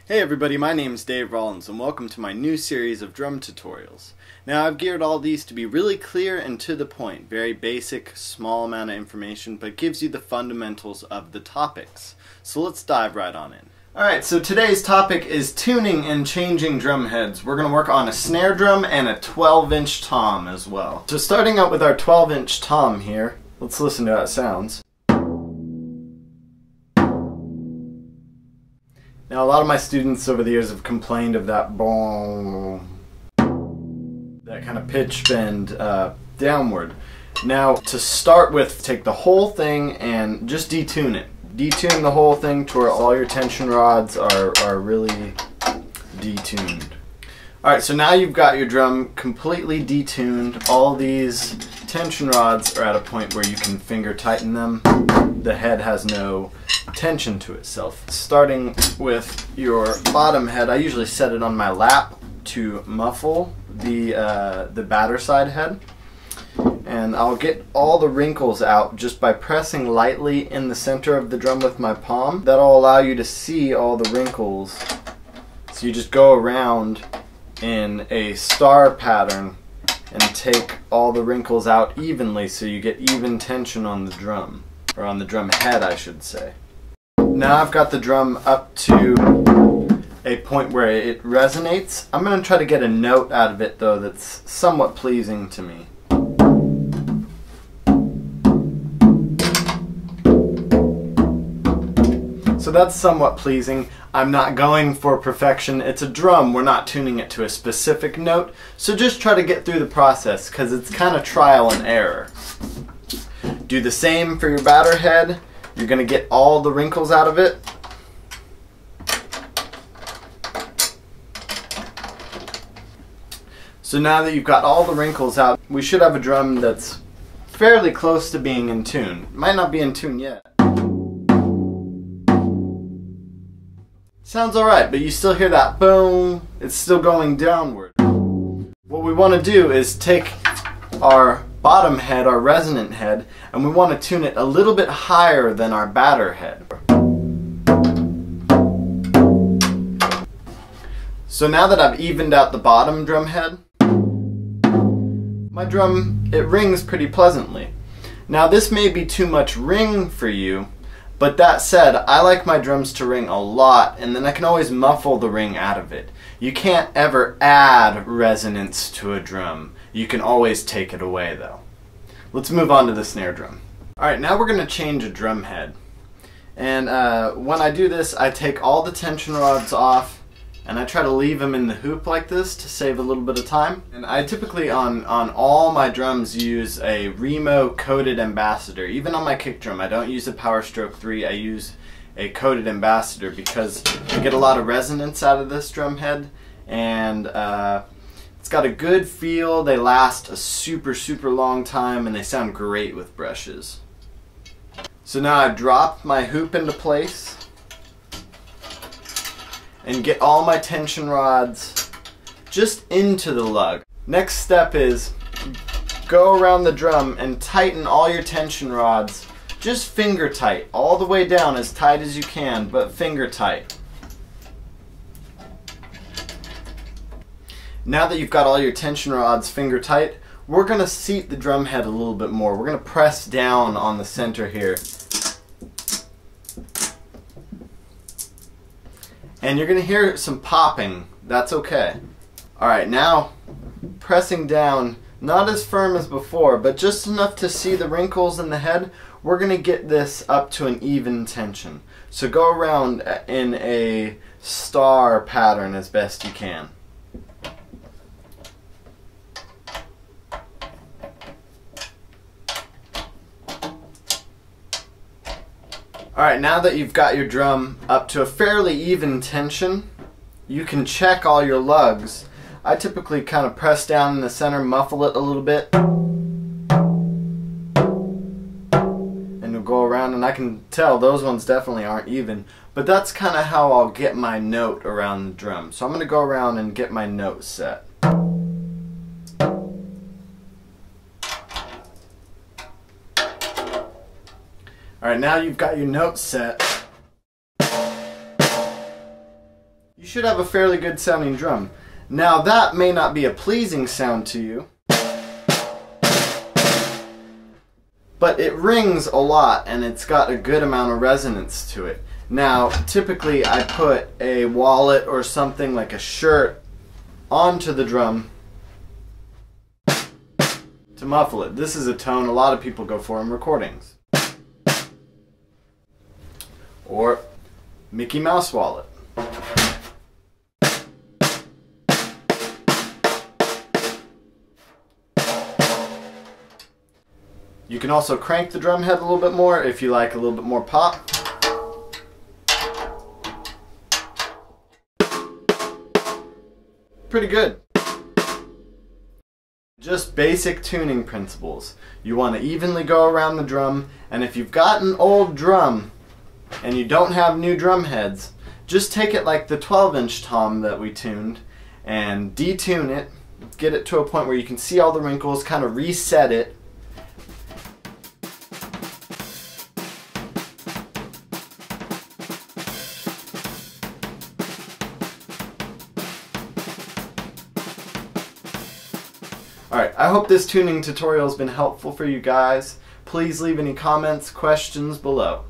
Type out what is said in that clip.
Hey everybody, my name is Dave Rollans and welcome to my new series of drum tutorials. Now I've geared all these to be really clear and to the point, very basic, small amount of information, but gives you the fundamentals of the topics. So let's dive right on in. Alright, so today's topic is tuning and changing drum heads. We're going to work on a snare drum and a 12-inch tom as well. So starting out with our 12-inch tom here, let's listen to how it sounds. Now a lot of my students over the years have complained of that boom, that kind of pitch bend downward. Now to start with, take the whole thing and just detune it. Detune the whole thing to where all your tension rods are really detuned. Alright, so now you've got your drum completely detuned. All these tension rods are at a point where you can finger tighten them. The head has no tension to itself. Starting with your bottom head, I usually set it on my lap to muffle the batter side head. And I'll get all the wrinkles out just by pressing lightly in the center of the drum with my palm. That'll allow you to see all the wrinkles. So you just go around in a star pattern and take all the wrinkles out evenly so you get even tension on the drum. Or on the drum head, I should say. Now I've got the drum up to a point where it resonates. I'm going to try to get a note out of it though that's somewhat pleasing to me. So that's somewhat pleasing. I'm not going for perfection. It's a drum. We're not tuning it to a specific note. So just try to get through the process because it's kind of trial and error. Do the same for your batter head. You're going to get all the wrinkles out of it. So now that you've got all the wrinkles out, we should have a drum that's fairly close to being in tune. Might not be in tune yet. Sounds alright, but you still hear that boom. It's still going downward. What we want to do is take our bottom head, our resonant head, and we want to tune it a little bit higher than our batter head. So now that I've evened out the bottom drum head, my drum, it rings pretty pleasantly. Now this may be too much ring for you, but that said, I like my drums to ring a lot, and then I can always muffle the ring out of it. You can't ever add resonance to a drum. You can always take it away though. Let's move on to the snare drum. Alright, now we're going to change a drum head. And when I do this, I take all the tension rods off and I try to leave them in the hoop like this to save a little bit of time. And I typically on all my drums use a Remo coated ambassador. Even on my kick drum, I don't use a Power Stroke 3, I use a coated ambassador because I get a lot of resonance out of this drum head, and it's got a good feel. They last a super long time and they sound great with brushes. So now I've dropped my hoop into place and get all my tension rods just into the lug. Next step is go around the drum and tighten all your tension rods just finger tight, all the way down, as tight as you can, but finger tight. Now that you've got all your tension rods finger tight, we're going to seat the drum head a little bit more. We're going to press down on the center here. And you're going to hear some popping. That's okay. Alright, now pressing down, not as firm as before, but just enough to see the wrinkles in the head. We're going to get this up to an even tension. So go around in a star pattern as best you can. Alright, now that you've got your drum up to a fairly even tension, you can check all your lugs. I typically kind of press down in the center, muffle it a little bit, and you'll go around, and I can tell those ones definitely aren't even, but that's kind of how I'll get my note around the drum. So I'm going to go around and get my note set. Alright, now you've got your note set. you should have a fairly good sounding drum. Now that may not be a pleasing sound to you, but it rings a lot and it's got a good amount of resonance to it. Now, typically I put a wallet or something like a shirt onto the drum to muffle it. This is a tone a lot of people go for in recordings. Or Mickey Mouse wallet. You can also crank the drum head a little bit more if you like a little bit more pop. Pretty good. Just basic tuning principles. You want to evenly go around the drum, and if you've got an old drum and you don't have new drum heads, just take it like the 12-inch tom that we tuned and detune it, get it to a point where you can see all the wrinkles, kind of reset it. Alright, I hope this tuning tutorial has been helpful for you guys. Please leave any comments, questions below.